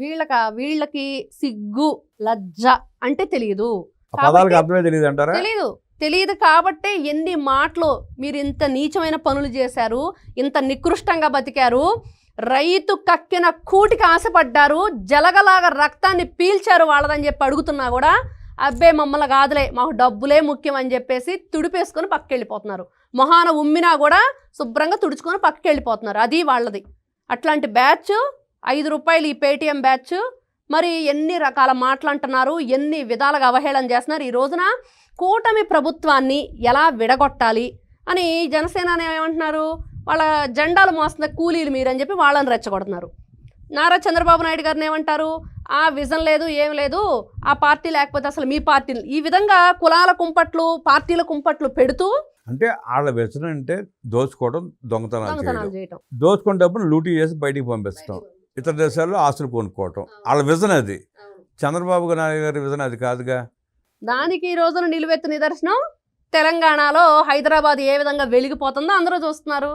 వీళ్ళకి సిగ్గు లజ్జ అంటే తెలియదు, తెలియదు కాబట్టే ఎన్ని మాటలు మీరు ఇంత నీచమైన పనులు చేశారు, ఇంత నికృష్టంగా బతికారు, రైతు కక్కిన కూటికి ఆశపడ్డారు, జలగలాగా రక్తాన్ని పీల్చారు వాళ్ళదని చెప్పి అడుగుతున్నా కూడా అబ్బే మమ్మల్ని కాదులే మాకు డబ్బులే ముఖ్యం అని చెప్పేసి తుడిపేసుకొని పక్కకి వెళ్ళిపోతున్నారు. మొహాన ఉమ్మినా కూడా శుభ్రంగా తుడుచుకొని పక్కకి వెళ్ళిపోతున్నారు. అది వాళ్ళది. అట్లాంటి బ్యాచ్ 5 రూపాయలు ఈ పేటీఎం బ్యాచ్ మరి ఎన్ని రకాల మాటలు అంటున్నారు, ఎన్ని విధాలుగా అవహేళన చేస్తున్నారు. ఈ రోజున కూటమి ప్రభుత్వాన్ని ఎలా విడగొట్టాలి అని జనసేన ఏమంటున్నారు, వాళ్ళ జెండాలు మోస్తున్న కూలీలు మీరని చెప్పి వాళ్ళని రెచ్చగొడుతున్నారు. నారా చంద్రబాబు నాయుడు గారిని ఏమంటారు, ఆ విజన్ లేదు ఏం లేదు, ఆ పార్టీ లేకపోతే అసలు మీ పార్టీ, ఈ విధంగా కులాల కుంపట్లు పార్టీల కుంపట్లు పెడుతూ అంటే వాళ్ళ విజన్ అంటే దోచుకోవడం, దొంగతనాలు చేయడం, దోచుకునే డబ్బును లూటీ చేసి బయటికి పంపిస్తాం, ఇతర దేశాల్లో ఆస్తులు కొనుక్కోవటం వాళ్ళ విజన్. అది చంద్రబాబు నాయుడు గారి విజన్ అది కాదుగా. దానికి ఈ రోజున నిలువెత్తు నిదర్శనం తెలంగాణలో హైదరాబాద్ ఏ విధంగా వెలిగిపోతుందో అందరూ చూస్తున్నారు.